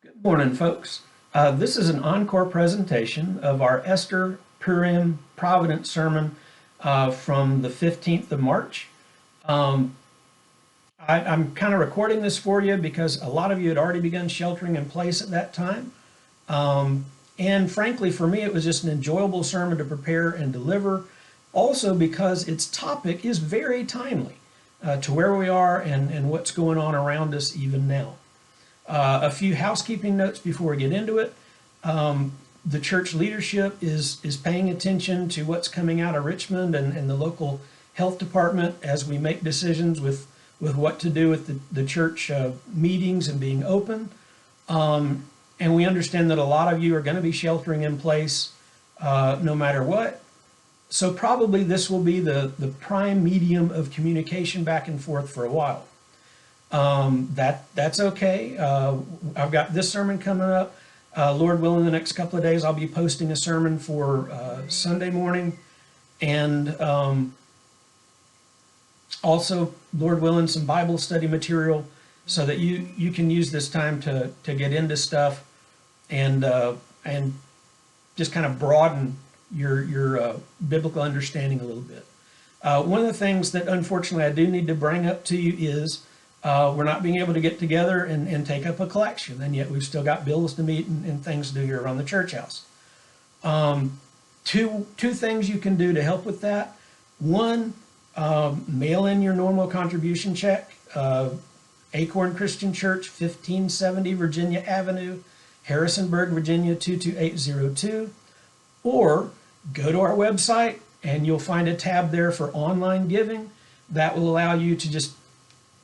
Good morning, folks. This is an encore presentation of our Esther, Purim, Providence sermon from the 15th of March. I'm kind of recording this for you because a lot of you had already begun sheltering in place at that time. And frankly, for me, it was just an enjoyable sermon to prepare and deliver. Also because its topic is very timely to where we are and what's going on around us even now. A few housekeeping notes before we get into it. The church leadership is paying attention to what's coming out of Richmond and the local health department as we make decisions with what to do with the church meetings and being open. And we understand that a lot of you are going to be sheltering in place no matter what. So probably this will be the prime medium of communication back and forth for a while. That's okay. I've got this sermon coming up. Lord willing, the next couple of days I'll be posting a sermon for Sunday morning, and also, Lord willing, some Bible study material so that you can use this time to get into stuff and just kind of broaden your biblical understanding a little bit. One of the things that unfortunately I do need to bring up to you is we're not being able to get together and take up a collection, and yet we've still got bills to meet and things to do here around the church house. Two things you can do to help with that. One, mail in your normal contribution check. Acorn Christian Church, 1570 Virginia Avenue, Harrisonburg, Virginia 22802. Or go to our website and you'll find a tab there for online giving. That will allow you to just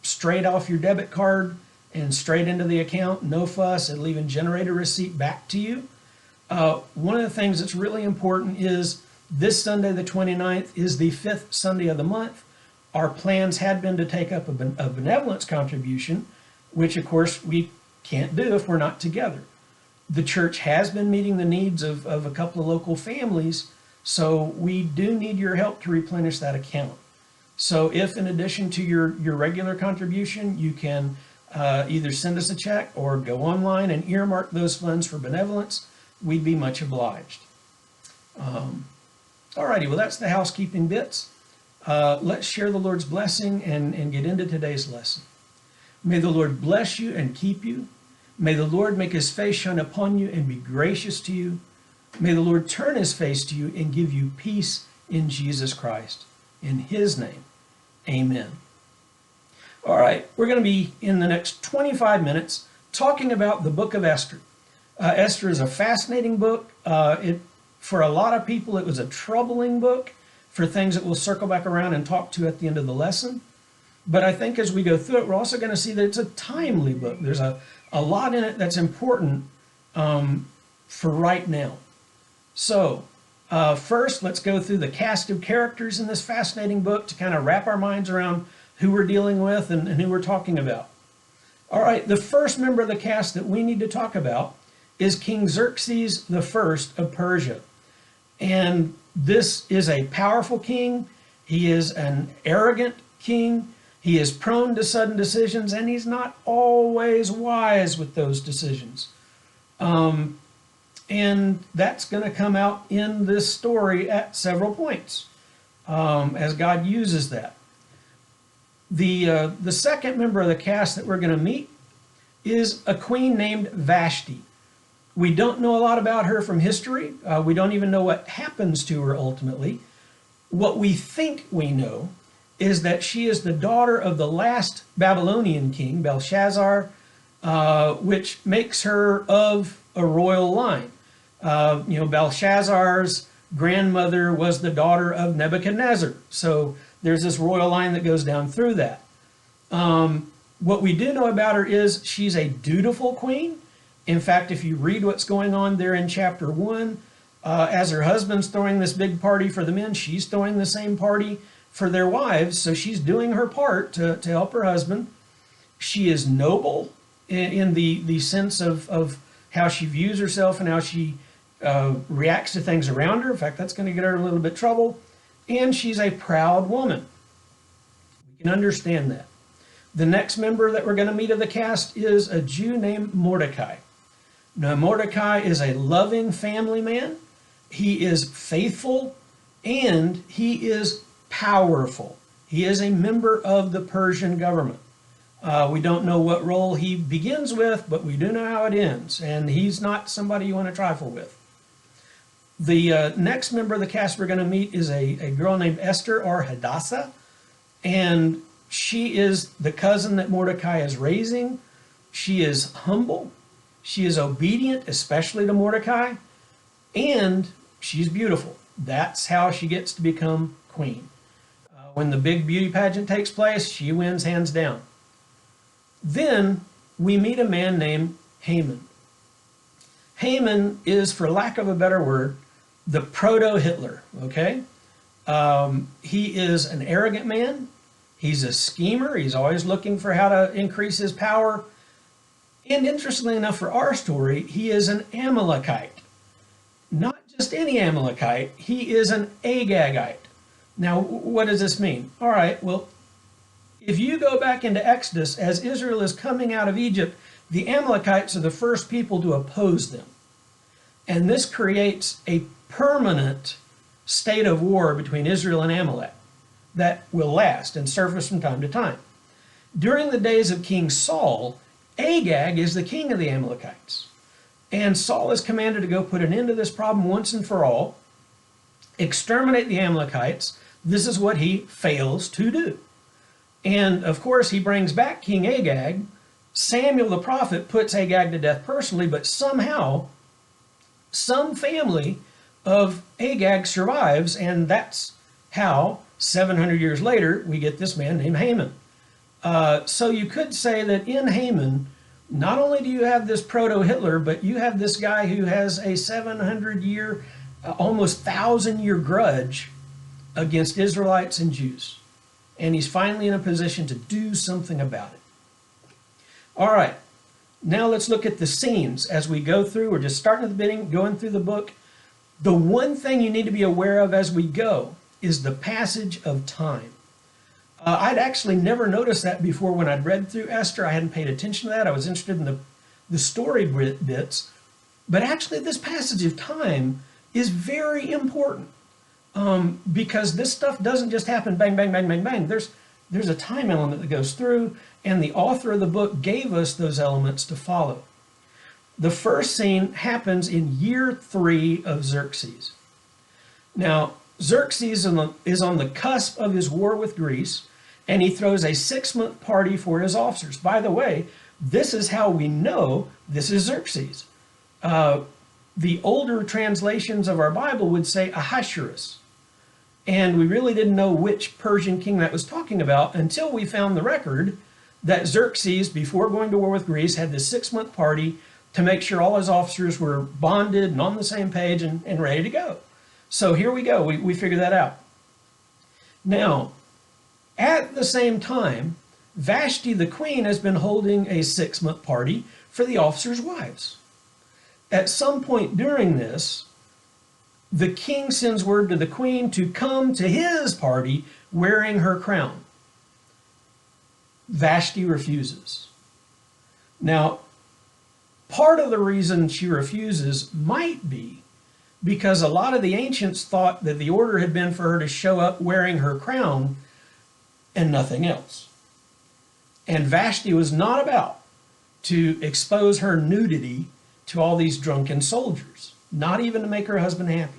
straight off your debit card and straight into the account, no fuss. It'll even generate a receipt back to you. One of the things that's really important is this Sunday, the 29th, is the 5th Sunday of the month. Our plans had been to take up a benevolence contribution, which of course we can't do if we're not together. The church has been meeting the needs of a couple of local families, so we do need your help to replenish that account. So if in addition to your regular contribution, you can either send us a check or go online and earmark those funds for benevolence, we'd be much obliged. Alrighty, well, that's the housekeeping bits. Let's share the Lord's blessing and get into today's lesson. May the Lord bless you and keep you. May the Lord make his face shine upon you and be gracious to you. May the Lord turn his face to you and give you peace in Jesus Christ. In his name, amen. All right, we're going to be in the next 25 minutes talking about the book of Esther. Esther is a fascinating book. For a lot of people, it was a troubling book for things that we'll circle back around and talk to at the end of the lesson. But I think as we go through it, we're also going to see that it's a timely book. There's a lot in it that's important for right now. So first, let's go through the cast of characters in this fascinating book to kind of wrap our minds around who we're dealing with and who we're talking about. All right, the first member of the cast that we need to talk about is King Xerxes I of Persia. And this is a powerful king. He is an arrogant king. He is prone to sudden decisions, and he's not always wise with those decisions. And that's going to come out in this story at several points as God uses that. The second member of the cast that we're going to meet is a queen named Vashti. We don't know a lot about her from history. We don't even know what happens to her ultimately. What we think we know is that she is the daughter of the last Babylonian king, Belshazzar, which makes her of a royal line. Belshazzar's grandmother was the daughter of Nebuchadnezzar. So there's this royal line that goes down through that. What we do know about her is she's a dutiful queen. In fact, if you read what's going on there in chapter 1, as her husband's throwing this big party for the men, she's throwing the same party for their wives. So she's doing her part to help her husband. She is noble in the sense of how she views herself and how she reacts to things around her. In fact, that's going to get her in a little bit of trouble. And she's a proud woman. We can understand that. The next member that we're going to meet of the cast is a Jew named Mordecai. Now, Mordecai is a loving family man. He is faithful and he is powerful. He is a member of the Persian government. We don't know what role he begins with, but we do know how it ends. And he's not somebody you want to trifle with. The next member of the cast we're going to meet is a girl named Esther or Hadassah. And she is the cousin that Mordecai is raising. She is humble. She is obedient, especially to Mordecai. And she's beautiful. That's how she gets to become queen. When the big beauty pageant takes place, she wins hands down. Then we meet a man named Haman. Haman is, for lack of a better word, the proto-Hitler, okay? He is an arrogant man. He's a schemer. He's always looking for how to increase his power. And interestingly enough for our story, he is an Amalekite. Not just any Amalekite, he is an Agagite. Now, what does this mean? All right, well, if you go back into Exodus, as Israel is coming out of Egypt, the Amalekites are the first people to oppose them. And this creates a permanent state of war between Israel and Amalek that will last and surface from time to time. During the days of King Saul, Agag is the king of the Amalekites. And Saul is commanded to go put an end to this problem once and for all, exterminate the Amalekites. This is what he fails to do. And of course, he brings back King Agag. Samuel the prophet puts Agag to death personally, but somehow some family of Agag survives, and that's how 700 years later we get this man named Haman. So you could say that in Haman, not only do you have this proto-Hitler, but you have this guy who has a 700-year, almost 1,000-year grudge against Israelites and Jews. And he's finally in a position to do something about it. All right, now let's look at the scenes as we go through. We're just starting at the beginning, going through the book. The one thing you need to be aware of as we go is the passage of time. I'd actually never noticed that before when I'd read through Esther. I hadn't paid attention to that. I was interested in the story bits. But actually, this passage of time is very important. Because this stuff doesn't just happen bang, bang, bang, bang, bang. There's a time element that goes through, and the author of the book gave us those elements to follow. The first scene happens in year 3 of Xerxes. Now, Xerxes is on the cusp of his war with Greece, and he throws a 6-month party for his officers. By the way, this is how we know this is Xerxes. The older translations of our Bible would say Ahasuerus. And we really didn't know which Persian king that was talking about until we found the record that Xerxes, before going to war with Greece, had this 6-month party to make sure all his officers were bonded and on the same page and ready to go. So here we go. We figured that out. Now, at the same time, Vashti the queen has been holding a 6-month party for the officers' wives. At some point during this, the king sends word to the queen to come to his party wearing her crown. Vashti refuses. Now, part of the reason she refuses might be because a lot of the ancients thought that the order had been for her to show up wearing her crown and nothing else. And Vashti was not about to expose her nudity to all these drunken soldiers, not even to make her husband happy.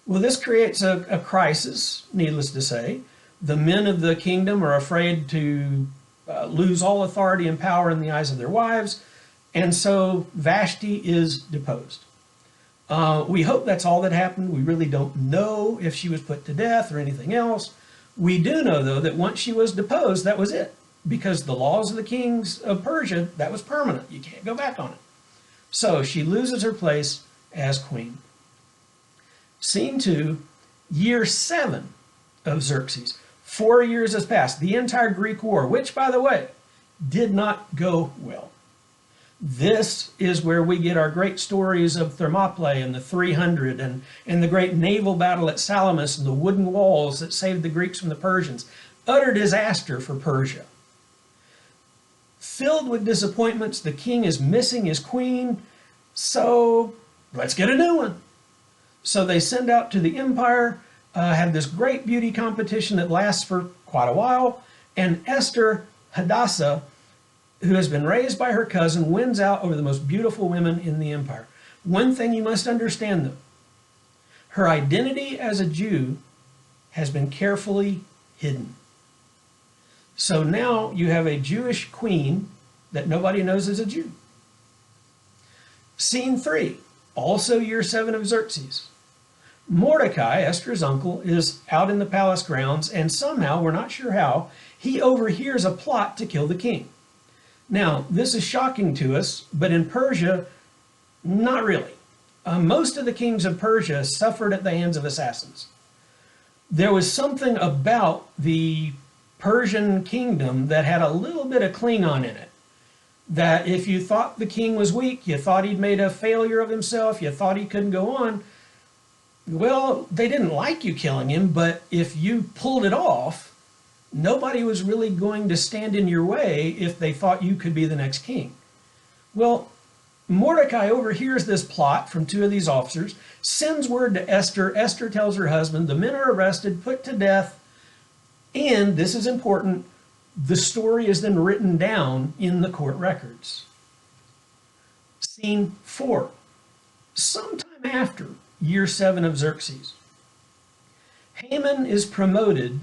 Well, this creates a crisis, needless to say. The men of the kingdom are afraid to lose all authority and power in the eyes of their wives, and so Vashti is deposed. We hope that's all that happened. We really don't know if she was put to death or anything else. We do know, though, that once she was deposed, that was it. Because the laws of the kings of Persia, that was permanent. You can't go back on it. So she loses her place as queen. Scene 2, year 7 of Xerxes. 4 years has passed. The entire Greek war, which, by the way, did not go well. This is where we get our great stories of Thermopylae and the 300 and the great naval battle at Salamis and the wooden walls that saved the Greeks from the Persians. Utter disaster for Persia. Filled with disappointments, the king is missing his queen. So let's get a new one. So they send out to the empire, have this great beauty competition that lasts for quite a while, and Esther Hadassah, who has been raised by her cousin, wins out over the most beautiful women in the empire. One thing you must understand, though, her identity as a Jew has been carefully hidden. So now you have a Jewish queen that nobody knows is a Jew. Scene 3, also year 7 of Xerxes. Mordecai, Esther's uncle, is out in the palace grounds, and somehow, we're not sure how, he overhears a plot to kill the king. Now, this is shocking to us, but in Persia, not really. Most of the kings of Persia suffered at the hands of assassins. There was something about the Persian kingdom that had a little bit of Klingon in it. That if you thought the king was weak, you thought he'd made a failure of himself, you thought he couldn't go on, well, they didn't like you killing him, but if you pulled it off, nobody was really going to stand in your way if they thought you could be the next king. Well, Mordecai overhears this plot from 2 of these officers, sends word to Esther. Esther tells her husband, the men are arrested, put to death, and this is important, the story is then written down in the court records. Scene 4. Sometime after year 7 of Xerxes, Haman is promoted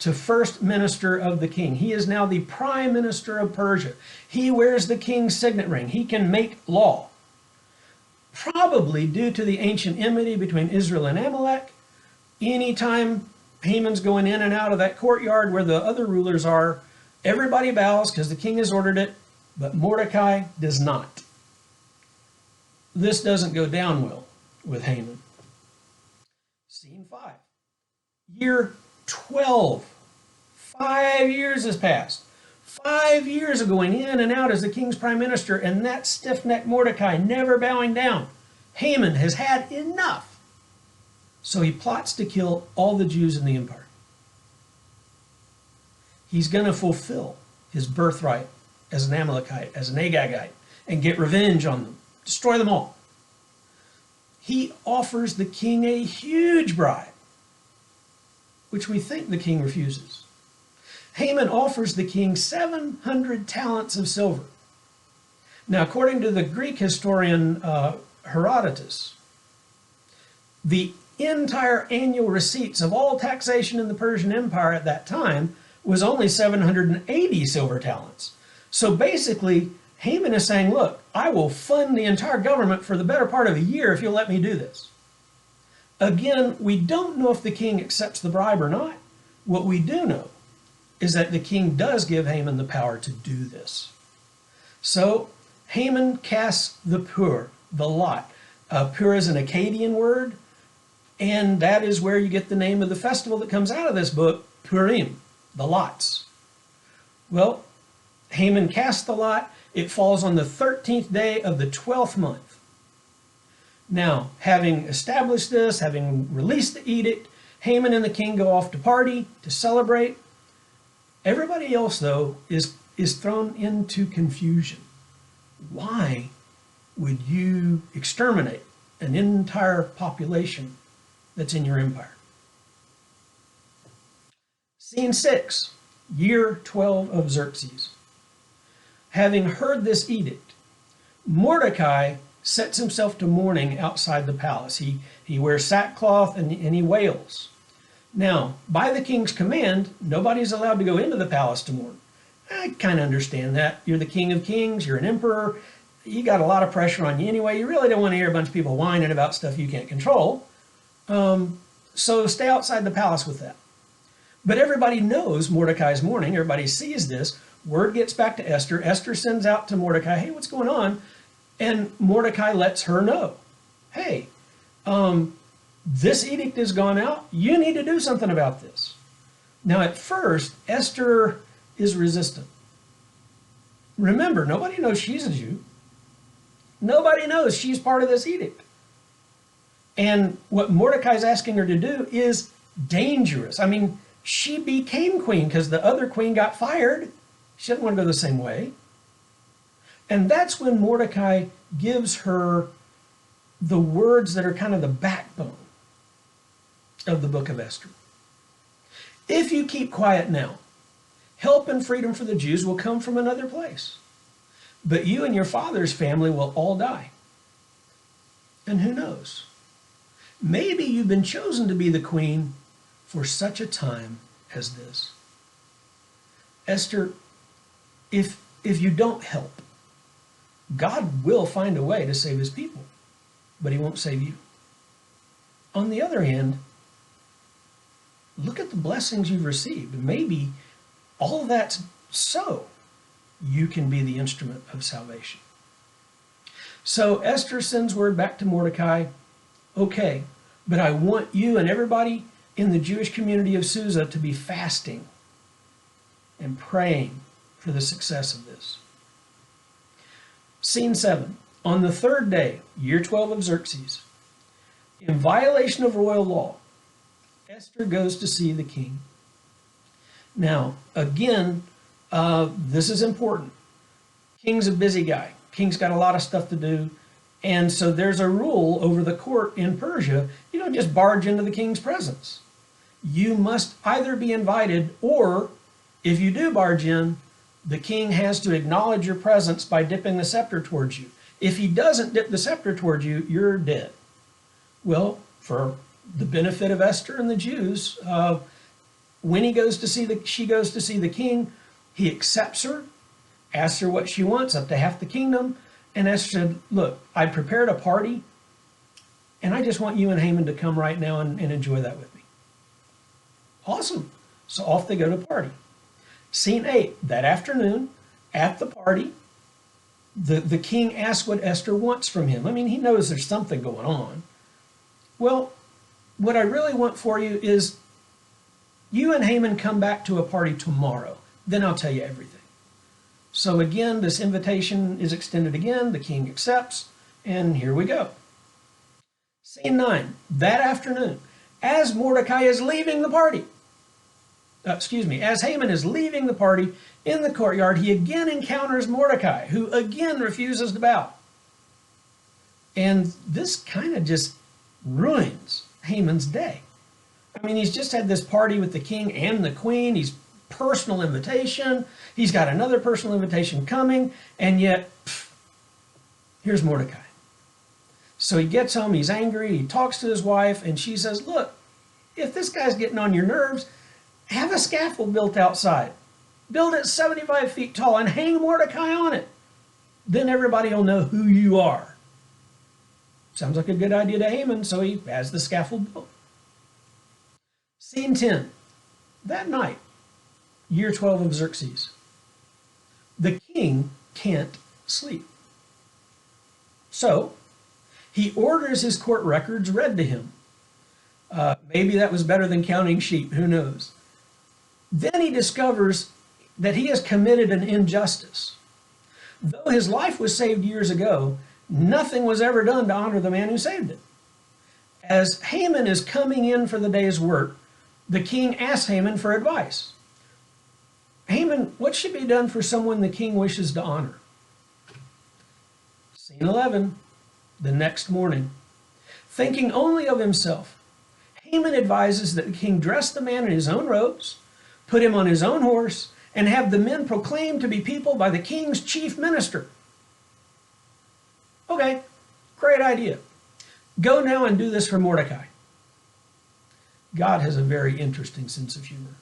to first minister of the king. He is now the prime minister of Persia. He wears the king's signet ring. He can make law. Probably due to the ancient enmity between Israel and Amalek, anytime Haman's going in and out of that courtyard where the other rulers are, everybody bows because the king has ordered it, but Mordecai does not. This doesn't go down well with Haman. Scene 5. Year 12. 5 years has passed. 5 years of going in and out as the king's prime minister, and that stiff-necked Mordecai never bowing down. Haman has had enough. So he plots to kill all the Jews in the empire. He's going to fulfill his birthright as an Amalekite, as an Agagite, and get revenge on them, destroy them all. He offers the king a huge bribe, which we think the king refuses. Haman offers the king 700 talents of silver. Now, according to the Greek historian Herodotus, the entire annual receipts of all taxation in the Persian Empire at that time was only 780 silver talents. So basically, Haman is saying, look, I will fund the entire government for the better part of a year if you'll let me do this. Again, we don't know if the king accepts the bribe or not. What we do know is that the king does give Haman the power to do this. So Haman casts the pur, the lot. Pur is an Akkadian word, and that is where you get the name of the festival that comes out of this book, Purim, the lots. Well, Haman casts the lot. It falls on the 13th day of the 12th month. Now, having established this, having released the edict, Haman and the king go off to party, to celebrate. Everybody else, though, is thrown into confusion. Why would you exterminate an entire population that's in your empire? Scene 6, year 12 of Xerxes. Having heard this edict, Mordecai sets himself to mourning outside the palace. He wears sackcloth and he wails. Now, by the king's command, nobody's allowed to go into the palace to mourn. I kind of understand that. You're the king of kings, you're an emperor, you got a lot of pressure on you anyway. You really don't want to hear a bunch of people whining about stuff you can't control. So stay outside the palace with that. But everybody knows Mordecai's mourning. Everybody sees this. Word gets back to Esther. Esther sends out to Mordecai, hey, what's going on? And Mordecai lets her know, hey, this edict has gone out. You need to do something about this. Now, at first, Esther is resistant. Remember, nobody knows she's a Jew. Nobody knows she's part of this edict. And what Mordecai's asking her to do is dangerous. I mean, she became queen because the other queen got fired. She doesn't want to go the same way. And that's when Mordecai gives her the words that are kind of the backbone of the book of Esther. If you keep quiet now, help and freedom for the Jews will come from another place. But you and your father's family will all die. And who knows? Maybe you've been chosen to be the queen for such a time as this. Esther, if you don't help, God will find a way to save his people, but he won't save you. On the other hand, look at the blessings you've received. Maybe all of that's so you can be the instrument of salvation. So Esther sends word back to Mordecai, okay, but I want you and everybody in the Jewish community of Susa to be fasting and praying for the success of this. Scene 7. On the third day, year 12 of Xerxes, in violation of royal law, Esther goes to see the king. Now, again, this is important. King's a busy guy. King's got a lot of stuff to do. And so there's a rule over the court in Persia. You don't just barge into the king's presence. You must either be invited, or if you do barge in, the king has to acknowledge your presence by dipping the scepter towards you. If he doesn't dip the scepter towards you, you're dead. Well, for the benefit of Esther and the Jews, when she goes to see the king, he accepts her, asks her what she wants, up to half the kingdom. And Esther said, look, I prepared a party, and I just want you and Haman to come right now and enjoy that with me. Awesome. So off they go to party. Scene 8, that afternoon, at the party, the king asks what Esther wants from him. I mean, he knows there's something going on. Well, what I really want for you is you and Haman come back to a party tomorrow. Then I'll tell you everything. So again, this invitation is extended again. The king accepts, and here we go. Scene 9, that afternoon, as Mordecai is leaving the party, as Haman is leaving the party in the courtyard, he again encounters Mordecai, who again refuses to bow. And this kind of just ruins Haman's day. I mean, he's just had this party with the king and the queen. He's personal invitation. He's got another personal invitation coming, and yet, here's Mordecai. So he gets home, he's angry, he talks to his wife, and she says, look, if this guy's getting on your nerves, have a scaffold built outside. Build it 75 feet tall and hang Mordecai on it. Then everybody will know who you are. Sounds like a good idea to Haman, so he has the scaffold built. Scene 10. That night, year 12 of Xerxes, the king can't sleep. So he orders his court records read to him. Maybe that was better than counting sheep, who knows? Then he discovers that he has committed an injustice. Though his life was saved years ago, nothing was ever done to honor the man who saved it. As Haman is coming in for the day's work, the king asks Haman for advice. Haman, what should be done for someone the king wishes to honor? Scene 11, the next morning. Thinking only of himself, Haman advises that the king dress the man in his own robes, put him on his own horse, and have the men proclaimed to be people by the king's chief minister. Okay, great idea. Go now and do this for Mordecai. God has a very interesting sense of humor.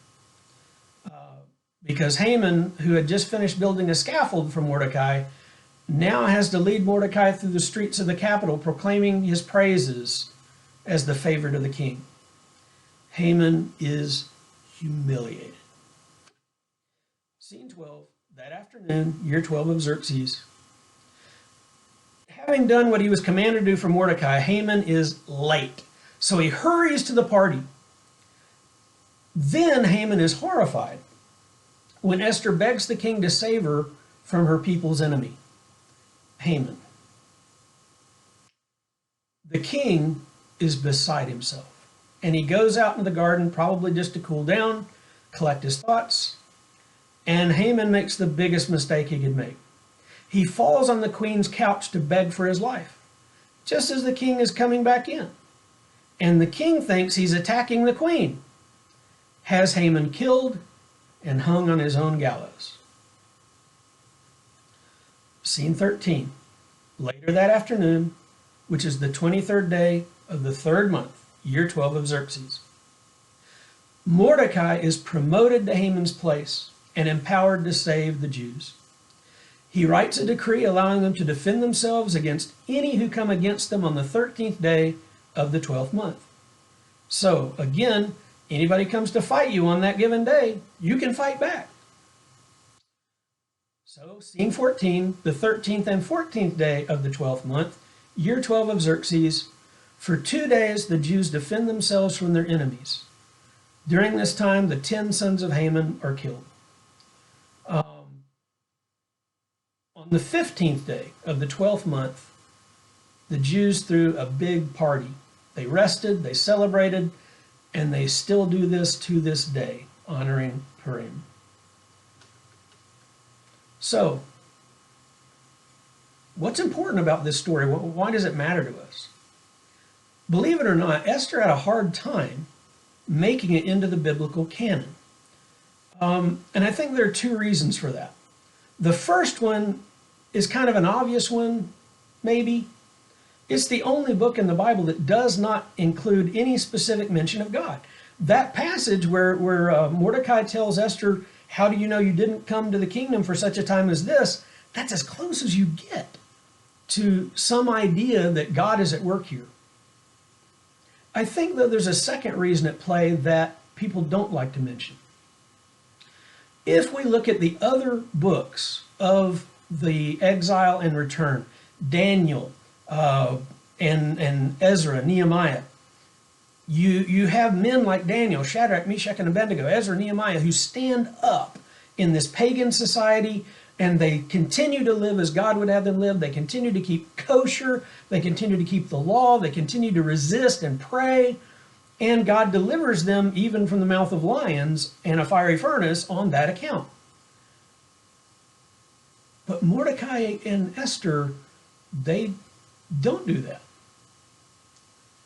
Because Haman, who had just finished building a scaffold for Mordecai, now has to lead Mordecai through the streets of the capital, proclaiming his praises as the favorite of the king. Haman is humiliated. Scene 12, that afternoon, year 12 of Xerxes. Having done what he was commanded to do for Mordecai, Haman is late. So he hurries to the party. Then Haman is horrified when Esther begs the king to save her from her people's enemy, Haman. The king is beside himself, and he goes out into the garden probably just to cool down, collect his thoughts, and Haman makes the biggest mistake he could make. he falls on the queen's couch to beg for his life, just as the king is coming back in. And the king thinks he's attacking the queen, has Haman killed and hung on his own gallows. Scene 13. Later that afternoon, which is the 23rd day of the 3rd month, year 12 of Xerxes, Mordecai is promoted to Haman's place and empowered to save the Jews. He writes a decree allowing them to defend themselves against any who come against them on the 13th day of the 12th month. So, again, anybody comes to fight you on that given day, you can fight back. So, scene 14, the 13th and 14th day of the 12th month, year 12 of Xerxes, for 2 days the Jews defend themselves from their enemies. During this time, the 10 sons of Haman are killed. On the 15th day of the 12th month, the Jews threw a big party. They rested, they celebrated, and they still do this to this day, honoring Purim. So, what's important about this story? Why does it matter to us? Believe it or not, Esther had a hard time making it into the biblical canon. And I think there are 2 reasons for that. The first one is kind of an obvious one, maybe. It's the only book in the Bible that does not include any specific mention of God. That passage where Mordecai tells Esther, how do you know you didn't come to the kingdom for such a time as this? That's as close as you get to some idea that God is at work here. I think that there's a second reason at play that people don't like to mention. If we look at the other books of the exile and return, Daniel and Ezra, Nehemiah, you have men like Daniel, Shadrach, Meshach, and Abednego, Ezra, Nehemiah, who stand up in this pagan society, and they continue to live as God would have them live. They continue to keep kosher. They continue to keep the law. They continue to resist and pray. And God delivers them even from the mouth of lions and a fiery furnace on that account. But Mordecai and Esther, they don't do that.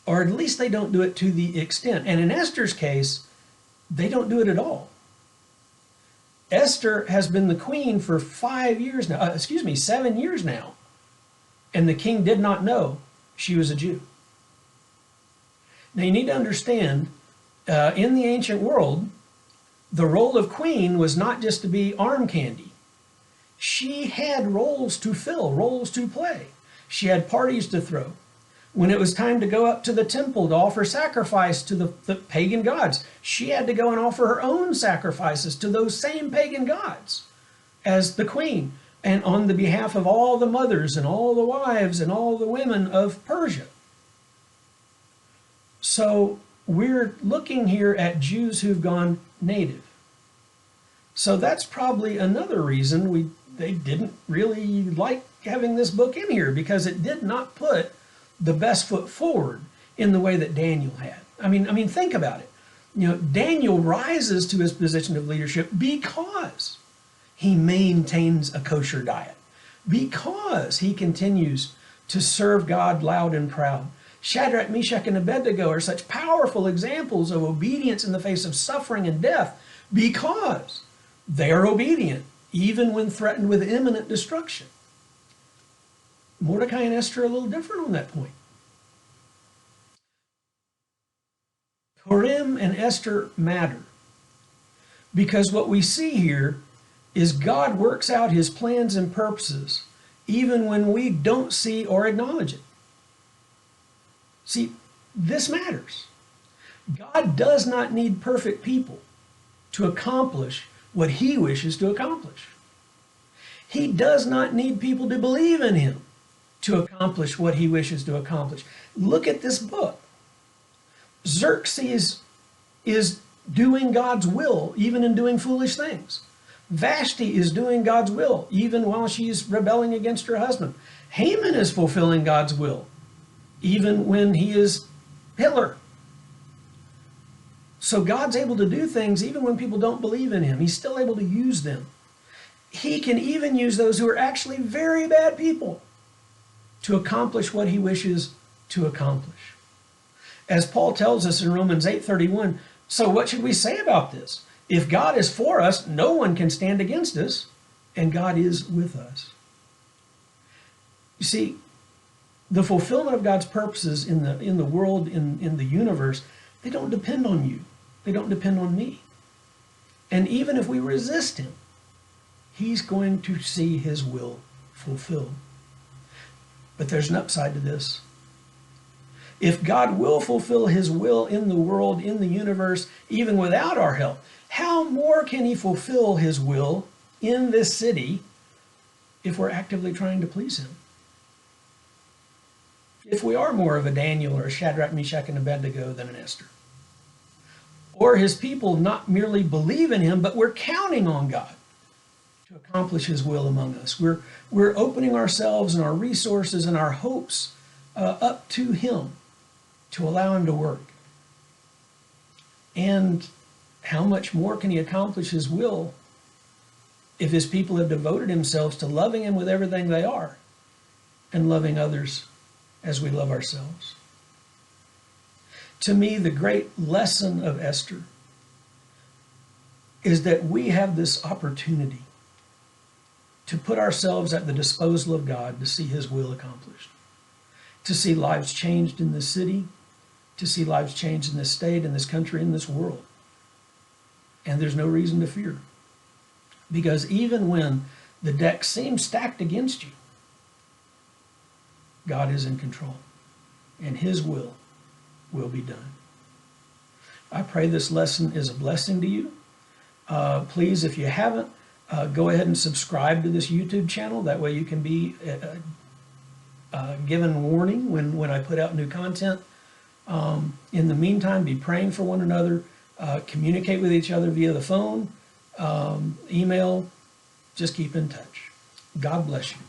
Or at least they don't do it to the extent. And in Esther's case, they don't do it at all. Esther has been the queen for 7 years now. And the king did not know she was a Jew. Now you need to understand, in the ancient world, the role of queen was not just to be arm candy. She had roles to fill, roles to play. She had parties to throw. When it was time to go up to the temple to offer sacrifice to the pagan gods, she had to go and offer her own sacrifices to those same pagan gods as the queen, and on the behalf of all the mothers and all the wives and all the women of Persia. So we're looking here at Jews who've gone native. So that's probably another reason they didn't really like having this book in here, because it did not put the best foot forward in the way that Daniel had. I mean, think about it. You know, Daniel rises to his position of leadership because he maintains a kosher diet, because he continues to serve God loud and proud. Shadrach, Meshach, and Abednego are such powerful examples of obedience in the face of suffering and death, because they are obedient even when threatened with imminent destruction. Mordecai and Esther are a little different on that point. Purim and Esther matter because what we see here is God works out his plans and purposes even when we don't see or acknowledge it. See, this matters. God does not need perfect people to accomplish what he wishes to accomplish. He does not need people to believe in him to accomplish what he wishes to accomplish. Look at this book. Xerxes is doing God's will, even in doing foolish things. Vashti is doing God's will, even while she's rebelling against her husband. Haman is fulfilling God's will, even when he is Hitler. So God's able to do things even when people don't believe in him. He's still able to use them. He can even use those who are actually very bad people to accomplish what he wishes to accomplish. As Paul tells us in Romans 8:31, so what should we say about this? If God is for us, no one can stand against us, and God is with us. You see, the fulfillment of God's purposes in the world, in the universe, they don't depend on you. They don't depend on me. And even if we resist him, he's going to see his will fulfilled. But there's an upside to this. If God will fulfill his will in the world, in the universe, even without our help, how more can he fulfill his will in this city if we're actively trying to please him? If we are more of a Daniel or a Shadrach, Meshach, and Abednego than an Esther. Or his people not merely believe in him, but we're counting on God to accomplish his will among us. We're opening ourselves and our resources and our hopes up to him to allow him to work. And how much more can he accomplish his will if his people have devoted themselves to loving him with everything they are and loving others as we love ourselves? To me, the great lesson of Esther is that we have this opportunity to put ourselves at the disposal of God to see his will accomplished, to see lives changed in this city, to see lives changed in this state, in this country, in this world. And there's no reason to fear. Because even when the deck seems stacked against you, God is in control, and his will be done. I pray this lesson is a blessing to you. Please, if you haven't, go ahead and subscribe to this YouTube channel. That way you can be given warning when I put out new content. In the meantime, be praying for one another. Communicate with each other via the phone, email. Just keep in touch. God bless you.